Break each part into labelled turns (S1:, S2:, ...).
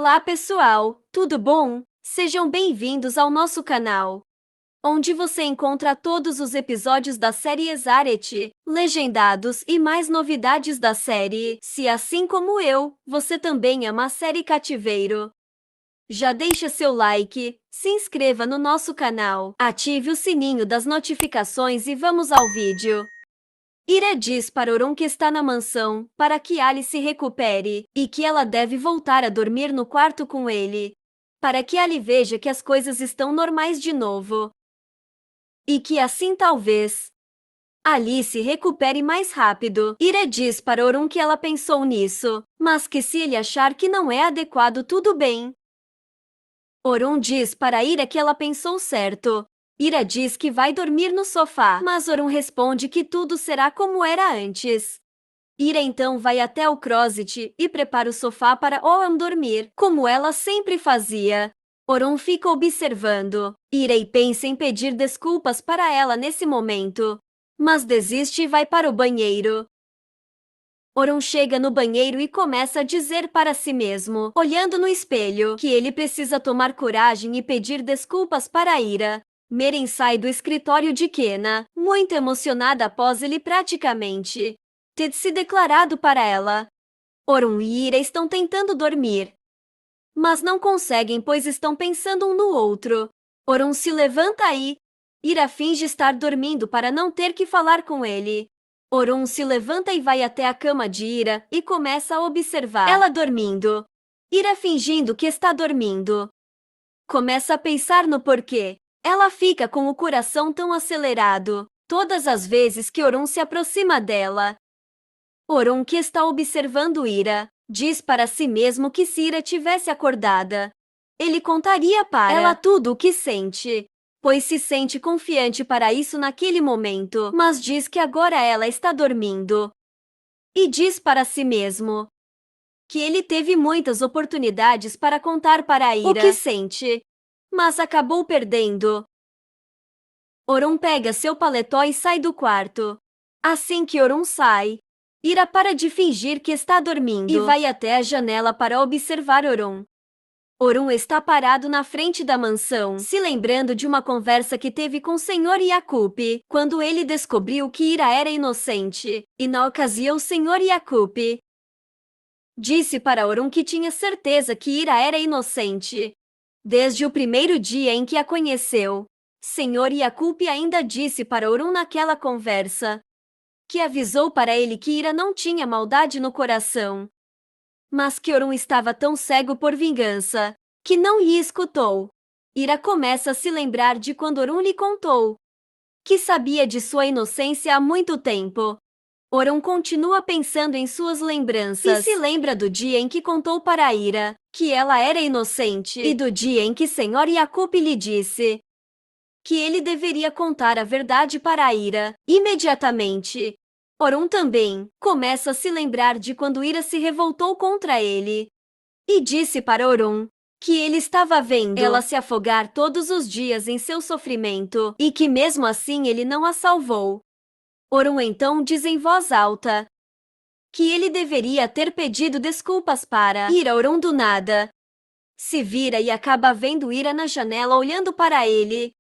S1: Olá pessoal, tudo bom? Sejam bem-vindos ao nosso canal, onde você encontra todos os episódios da série Exarete, legendados e mais novidades da série. Se assim como eu, você também ama a série Cativeiro, já deixa seu like, se inscreva no nosso canal, ative o sininho das notificações e vamos ao vídeo. Ira diz para Oron que está na mansão, para que Alice se recupere, e que ela deve voltar a dormir no quarto com ele, para que Ali veja que as coisas estão normais de novo. E que assim talvez Alice recupere mais rápido. Ira diz para Oron que ela pensou nisso, mas que se ele achar que não é adequado, tudo bem. Oron diz para Ira que ela pensou certo. Ira diz que vai dormir no sofá, mas Oron responde que tudo será como era antes. Ira então vai até o closet e prepara o sofá para Oron dormir, como ela sempre fazia. Oron fica observando Ira e pensa em pedir desculpas para ela nesse momento, mas desiste e vai para o banheiro. Oron chega no banheiro e começa a dizer para si mesmo, olhando no espelho, que ele precisa tomar coragem e pedir desculpas para Ira. Meren sai do escritório de Kenna, muito emocionada após ele praticamente ter se declarado para ela. Oron e Ira estão tentando dormir, mas não conseguem pois estão pensando um no outro. Oron se levanta e Ira finge estar dormindo para não ter que falar com ele. Oron se levanta e vai até a cama de Ira e começa a observar ela dormindo. Ira fingindo que está dormindo. Começa a pensar no porquê ela fica com o coração tão acelerado todas as vezes que Oron se aproxima dela. Oron, que está observando Ira, diz para si mesmo que se Ira tivesse acordada, ele contaria para ela tudo o que sente, pois se sente confiante para isso naquele momento, mas diz que agora ela está dormindo. E diz para si mesmo que ele teve muitas oportunidades para contar para Ira o que sente, mas acabou perdendo. Oron pega seu paletó e sai do quarto. Assim que Oron sai, Ira para de fingir que está dormindo e vai até a janela para observar Oron. Oron está parado na frente da mansão, se lembrando de uma conversa que teve com o Sr. Yakup, quando ele descobriu que Ira era inocente, e na ocasião o Sr. Yakup disse para Oron que tinha certeza que Ira era inocente, desde o primeiro dia em que a conheceu. Sr. Yakup ainda disse para Oron naquela conversa que avisou para ele que Ira não tinha maldade no coração, mas que Oron estava tão cego por vingança que não lhe escutou. Ira começa a se lembrar de quando Oron lhe contou que sabia de sua inocência há muito tempo. Oron continua pensando em suas lembranças e se lembra do dia em que contou para Ira que ela era inocente e do dia em que Sr. Yakup lhe disse que ele deveria contar a verdade para Ira imediatamente. Oron também começa a se lembrar de quando Ira se revoltou contra ele e disse para Oron que ele estava vendo ela se afogar todos os dias em seu sofrimento e que mesmo assim ele não a salvou. Oron então diz em voz alta que ele deveria ter pedido desculpas para Ira. Oron do nada se vira e acaba vendo Ira na janela olhando para ele.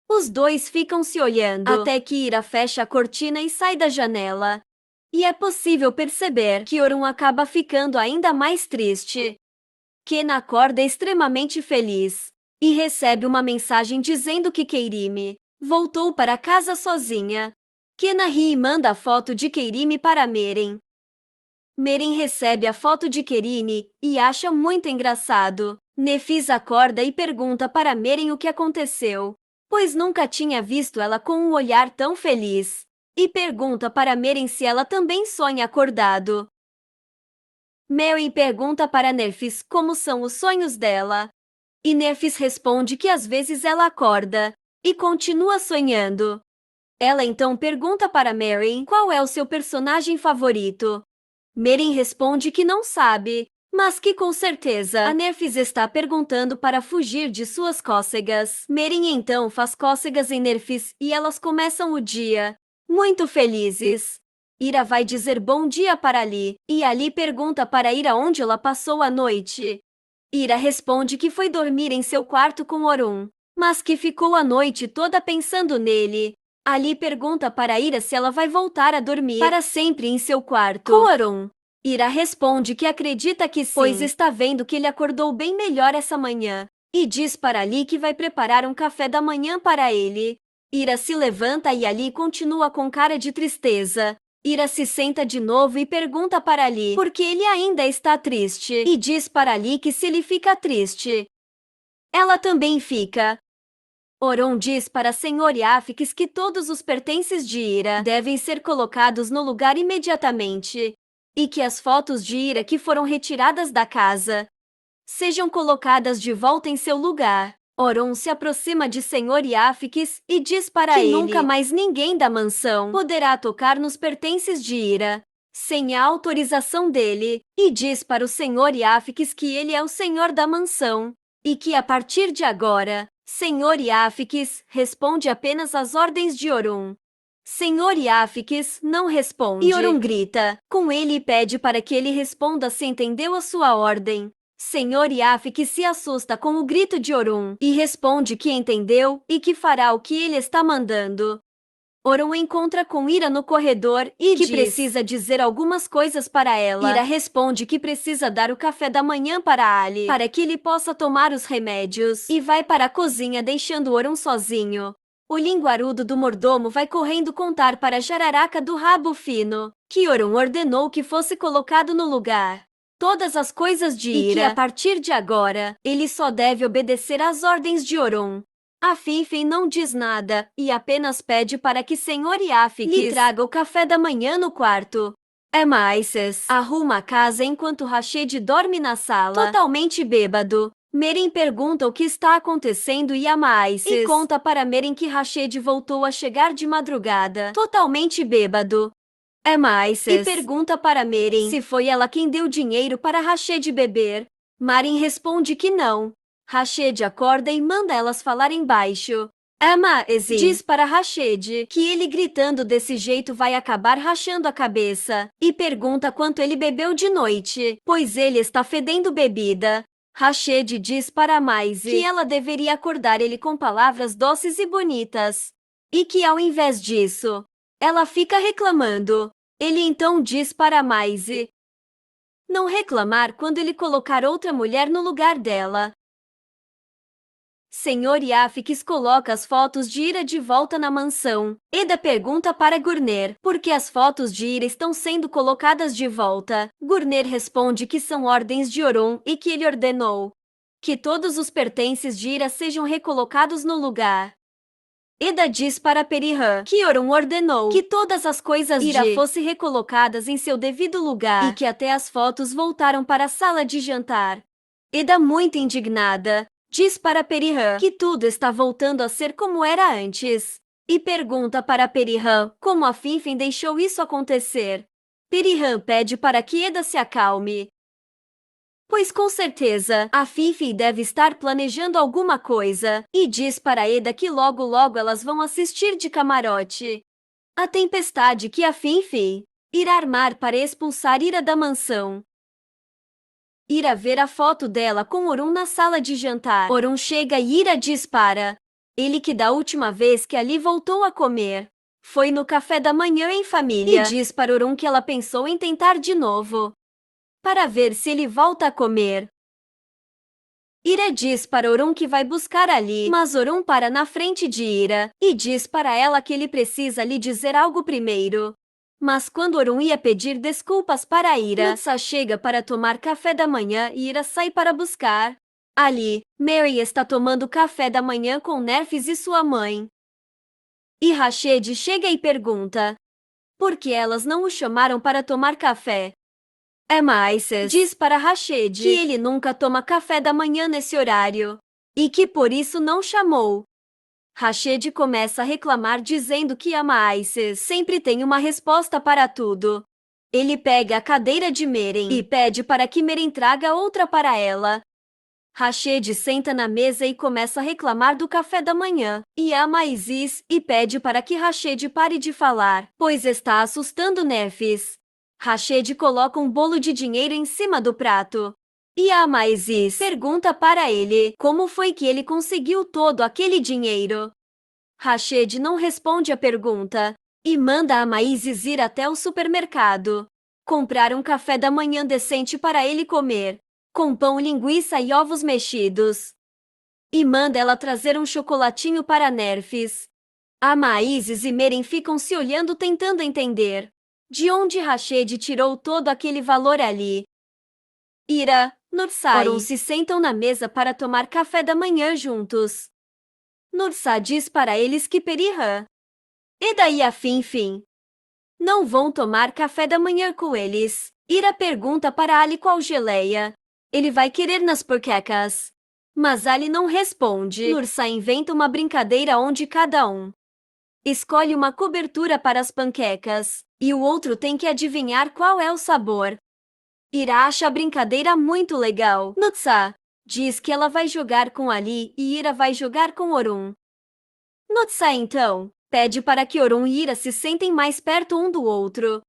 S1: Os dois ficam se olhando até que Ira fecha a cortina e sai da janela. E é possível perceber que Oron acaba ficando ainda mais triste. Kenna acorda extremamente feliz e recebe uma mensagem dizendo que Keirimi voltou para casa sozinha. Kenna ri e manda a foto de Keirimi para Meren. Meren recebe a foto de Keirimi e acha muito engraçado. Nefis acorda e pergunta para Meren o que aconteceu, pois nunca tinha visto ela com um olhar tão feliz, e pergunta para Meren se ela também sonha acordado. Meren pergunta para Nefis como são os sonhos dela, e Nefis responde que às vezes ela acorda e continua sonhando. Ela então pergunta para Meren qual é o seu personagem favorito. Meren responde que não sabe, mas que com certeza a Nefis está perguntando para fugir de suas cócegas. Meren então faz cócegas em Nefis e elas começam o dia muito felizes. Ira vai dizer bom dia para Ali, e Ali pergunta para Ira onde ela passou a noite. Ira responde que foi dormir em seu quarto com Orun, mas que ficou a noite toda pensando nele. Ali pergunta para Ira se ela vai voltar a dormir para sempre em seu quarto com Orun. Ira responde que acredita que sim, pois está vendo que ele acordou bem melhor essa manhã, e diz para Ali que vai preparar um café da manhã para ele. Ira se levanta e Ali continua com cara de tristeza. Ira se senta de novo e pergunta para Ali por que ele ainda está triste, e diz para Ali que se ele fica triste, ela também fica. Orun diz para Sr. Yafix que todos os pertences de Ira devem ser colocados no lugar imediatamente, e que as fotos de Ira que foram retiradas da casa sejam colocadas de volta em seu lugar. Orun se aproxima de Sr. Yafix e diz para
S2: Que
S1: ele
S2: nunca
S1: mais ninguém da mansão poderá tocar nos pertences de Ira sem a autorização dele, e diz para o Sr. Yafix que ele é o senhor da mansão, e que a partir de agora, Sr. Yafix responde apenas às ordens de Orun. Sr. Yafix não responde, e Orun grita com ele e pede para que ele responda se entendeu a sua ordem. Sr. Yafix se assusta com o grito de Orun e responde que entendeu e que fará o que ele está mandando. Orun encontra com Ira no corredor e que precisa dizer algumas coisas para ela. Ira responde que precisa dar o café da manhã para Ali, para que ele possa tomar os remédios, e vai para a cozinha deixando Orun sozinho. O linguarudo do mordomo vai correndo contar para Jararaca do Rabo Fino que Orun ordenou que fosse colocado no lugar todas as coisas de Ira, e que a partir de agora, ele só deve obedecer às ordens de Orun. A Fifi não diz nada e apenas pede para que Sr. Yafix lhe traga o café da manhã no quarto. Maises arruma a casa enquanto Rashid dorme na sala, totalmente bêbado. Merin pergunta o que está acontecendo e Maises conta para Merin que Rashid voltou a chegar de madrugada, totalmente bêbado. Maises pergunta para Merin se foi ela quem deu dinheiro para Rashid beber. Marin responde que não. Rashid acorda e manda elas falarem baixo. Maises diz para Rashid que ele gritando desse jeito vai acabar rachando a cabeça, e pergunta quanto ele bebeu de noite, pois ele está fedendo bebida. Rashid diz para Maises que ela deveria acordar ele com palavras doces e bonitas, e que ao invés disso, ela fica reclamando. Ele então diz para Maises não reclamar quando ele colocar outra mulher no lugar dela. Sr. Yafix coloca as fotos de Ira de volta na mansão. Eda pergunta para Gurner por que as fotos de Ira estão sendo colocadas de volta. Gurner responde que são ordens de Orun e que ele ordenou que todos os pertences de Ira sejam recolocados no lugar. Eda diz para Perihan que Orun ordenou que todas as coisas de Ira fossem recolocadas em seu devido lugar e que até as fotos voltaram para a sala de jantar. Eda, muito indignada, diz para Perihan que tudo está voltando a ser como era antes, e pergunta para Perihan como a Finfin deixou isso acontecer. Perihan pede para que Eda se acalme, pois com certeza a Fifi deve estar planejando alguma coisa, e diz para Eda que logo logo elas vão assistir de camarote a tempestade que a Fifi irá armar para expulsar Ira da mansão. Ira ver a foto dela com Orun na sala de jantar. Orun chega e Ira diz para ele que da última vez que Ali voltou a comer foi no café da manhã em família, e diz para Orun que ela pensou em tentar de novo para ver se ele volta a comer. Ira diz para Orun que vai buscar Ali, mas Orun para na frente de Ira e diz para ela que ele precisa lhe dizer algo primeiro. Mas quando Orun ia pedir desculpas para Ira, Nutsa chega para tomar café da manhã e Ira sai para buscar Ali. Mary está tomando café da manhã com Nerfis e sua mãe. E Rashid chega e pergunta por que elas não o chamaram para tomar café. Maises diz para Rashid que ele nunca toma café da manhã nesse horário e que por isso não chamou. Rashid começa a reclamar dizendo que Maises sempre tem uma resposta para tudo. Ele pega a cadeira de Meren e pede para que Meren traga outra para ela. Rashid senta na mesa e começa a reclamar do café da manhã, e Maises e pede para que Rashid pare de falar, pois está assustando Nerfis. Rashid coloca um bolo de dinheiro em cima do prato E a Maíses pergunta para ele como foi que ele conseguiu todo aquele dinheiro. Rached não responde a pergunta e manda a Maíses ir até o supermercado, comprar um café da manhã decente para ele comer, com pão, linguiça e ovos mexidos. E manda ela trazer um chocolatinho para Nerfis. A Maíses e Meren ficam se olhando tentando entender de onde Rached tirou todo aquele valor ali. Ira, Nursá e Orun se sentam na mesa para tomar café da manhã juntos. Nursá diz para eles que Perihan e daí a Finfin não vão tomar café da manhã com eles. Ira pergunta para Ali qual geleia ele vai querer nas panquecas. Mas Ali não responde. Nursá inventa uma brincadeira onde cada um escolhe uma cobertura para as panquecas e o outro tem que adivinhar qual é o sabor. Ira acha a brincadeira muito legal. Nursá diz que ela vai jogar com Ali e Ira vai jogar com Orun. Nursá então pede para que Orun e Ira se sentem mais perto um do outro.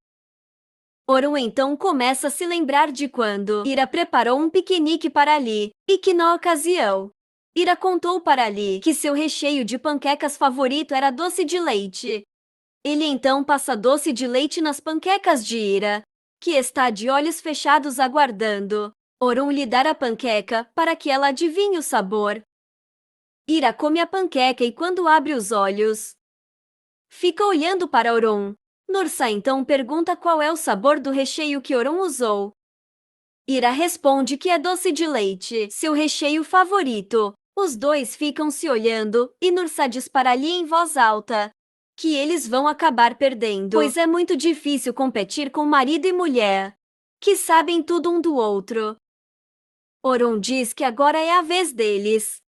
S1: Orun então começa a se lembrar de quando Ira preparou um piquenique para Ali e que na ocasião Ira contou para Ali que seu recheio de panquecas favorito era doce de leite. Ele então passa doce de leite nas panquecas de Ira, que está de olhos fechados aguardando Orun lhe dar a panqueca para que ela adivinhe o sabor. Ira come a panqueca e quando abre os olhos, fica olhando para Orun. Nursá então pergunta qual é o sabor do recheio que Orun usou. Ira responde que é doce de leite, seu recheio favorito. Os dois ficam se olhando e Nursá diz para Ali em voz alta que eles vão acabar perdendo, pois é muito difícil competir com marido e mulher, que sabem tudo um do outro. Orun diz que agora é a vez deles.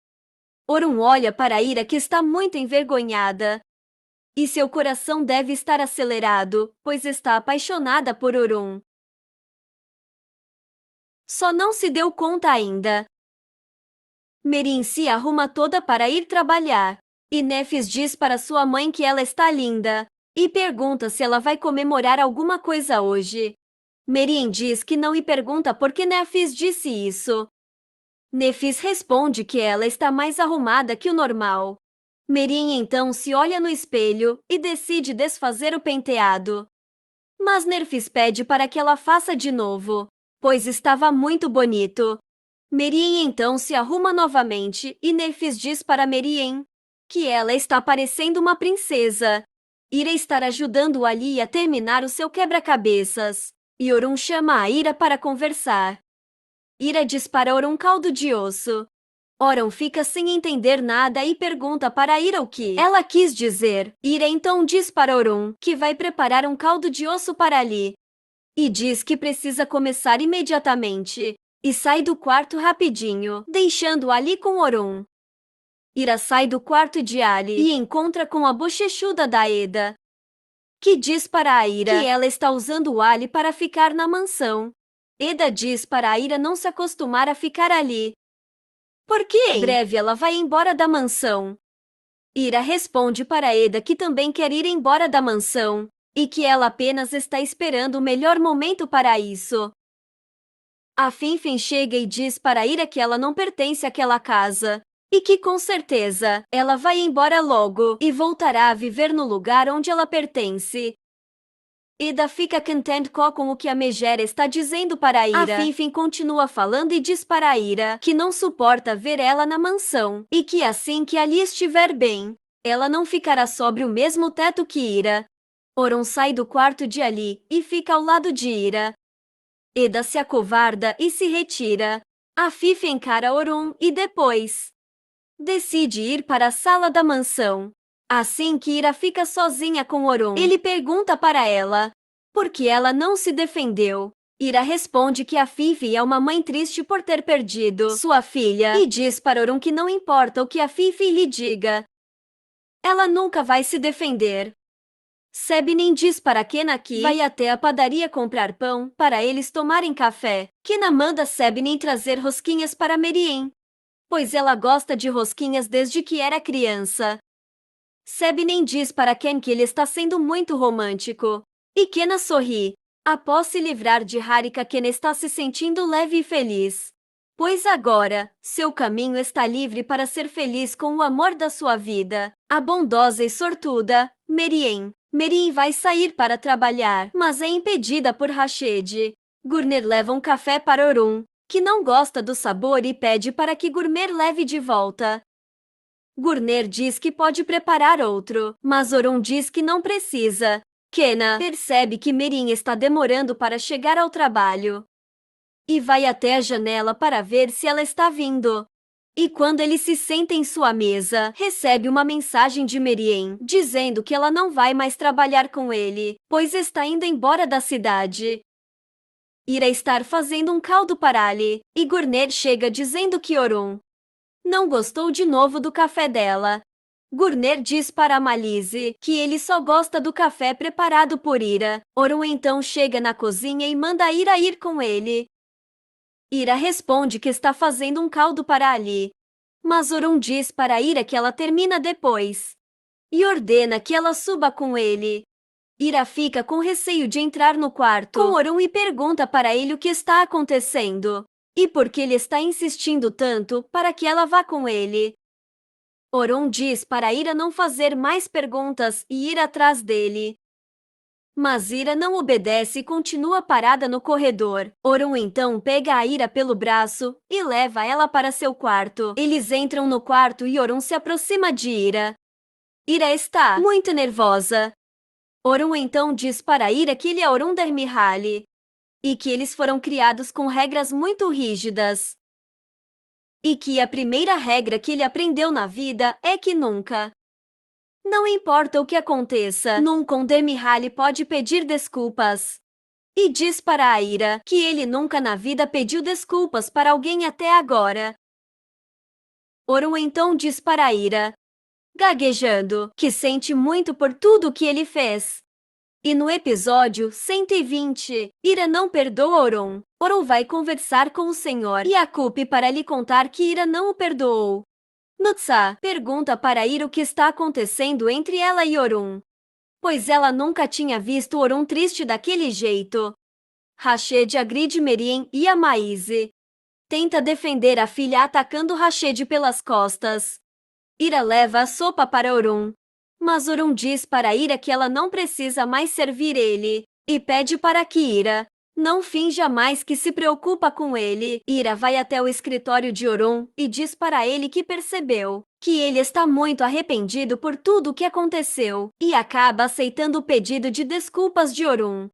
S1: Orun olha para Ira que está muito envergonhada. E seu coração deve estar acelerado, pois está apaixonada por Orun. Só não se deu conta ainda. Merin se arruma toda para ir trabalhar. E Nefis diz para sua mãe que ela está linda e pergunta se ela vai comemorar alguma coisa hoje. Merin diz que não e pergunta por que Nefis disse isso. Nefis responde que ela está mais arrumada que o normal. Merin então se olha no espelho e decide desfazer o penteado. Mas Nerfis pede para que ela faça de novo, pois estava muito bonito. Merin então se arruma novamente e Nerfis diz para Merin que ela está parecendo uma princesa. Ira estar ajudando Ali a terminar o seu quebra-cabeças. E Orun chama a Ira para conversar. Ira diz para Orun caldo de osso. Orun fica sem entender nada e pergunta para Ira o que ela quis dizer. Ira então diz para Orun que vai preparar um caldo de osso para Ali. E diz que precisa começar imediatamente. E sai do quarto rapidinho, deixando Ali com Orun. Ira sai do quarto de Ali e encontra com a bochechuda da Eda, que diz para a Ira que ela está usando o Ali para ficar na mansão. Eda diz para a Ira não se acostumar a ficar ali, porque em breve ela vai embora da mansão. Ira responde para Eda que também quer ir embora da mansão e que ela apenas está esperando o melhor momento para isso. A Finfin chega e diz para Ira que ela não pertence àquela casa e que com certeza ela vai embora logo e voltará a viver no lugar onde ela pertence. Eda fica contente com o que a Megera está dizendo para a Ira. A Finfin continua falando e diz para a Ira que não suporta ver ela na mansão e que assim que Ali estiver bem, ela não ficará sobre o mesmo teto que Ira. Orun sai do quarto de Ali e fica ao lado de Ira. Eda se acovarda e se retira. A Fifi encara Orun e depois decide ir para a sala da mansão. Assim que Ira fica sozinha com Orun, ele pergunta para ela por que ela não se defendeu. Ira responde que a Fifi é uma mãe triste por ter perdido sua filha e diz para Orun que não importa o que a Fifi lhe diga, ela nunca vai se defender. Sebnin diz para Kena que vai até a padaria comprar pão para eles tomarem café. Kena manda Sebnin trazer rosquinhas para Meriem, pois ela gosta de rosquinhas desde que era criança. Sebnin diz para Ken que ele está sendo muito romântico. E Kena sorri. Após se livrar de Harika, Ken está se sentindo leve e feliz. pois agora, seu caminho está livre para ser feliz com o amor da sua vida. A bondosa e sortuda, Meriem. Meriem vai sair para trabalhar, mas é impedida por Rashid. Gurnner leva um café para Orun, que não gosta do sabor e pede para que Gurnner leve de volta. Gurnner diz que pode preparar outro, mas Orun diz que não precisa. Kenna percebe que Meriem está demorando para chegar ao trabalho e vai até a janela para ver se ela está vindo. E quando ele se senta em sua mesa, recebe uma mensagem de Meriem, dizendo que ela não vai mais trabalhar com ele, pois está indo embora da cidade. Irá estar fazendo um caldo para Ali, e Gurnner chega dizendo que Orun não gostou de novo do café dela. Gurnner diz para Malise que ele só gosta do café preparado por Ira. Orun então chega na cozinha e manda Ira ir com ele. Ira responde que está fazendo um caldo para Ali, mas Orun diz para Ira que ela termina depois e ordena que ela suba com ele. Ira fica com receio de entrar no quarto com Orun e pergunta para ele o que está acontecendo e por que ele está insistindo tanto para que ela vá com ele. Orun diz para Ira não fazer mais perguntas e ir atrás dele. Mas Ira não obedece e continua parada no corredor. Orun então pega a Ira pelo braço e leva ela para seu quarto. Eles entram no quarto e Orun se aproxima de Ira. Ira está muito nervosa. Orun então diz para Ira que ele é Orun Dermihali e que eles foram criados com regras muito rígidas. E que a primeira regra que ele aprendeu na vida é que nunca, não importa o que aconteça, nunca um Dermihali pode pedir desculpas. E diz para a Ira que ele nunca na vida pediu desculpas para alguém até agora. Orun então diz para a Ira, gaguejando, que sente muito por tudo o que ele fez. E no episódio 120, Ira não perdoa Orun. Orun vai conversar com o Senhor Yakup para lhe contar que Ira não o perdoou. Nutsa pergunta para Ira o que está acontecendo entre ela e Orun, pois ela nunca tinha visto Orun triste daquele jeito. Rashid agride Meriem e a Maise tenta defender a filha atacando Rashid pelas costas. Ira leva a sopa para Orun, mas Orun diz para Ira que ela não precisa mais servir ele e pede para que Ira não finja mais que se preocupa com ele. Ira vai até o escritório de Orun e diz para ele que percebeu que ele está muito arrependido por tudo o que aconteceu e acaba aceitando o pedido de desculpas de Orun.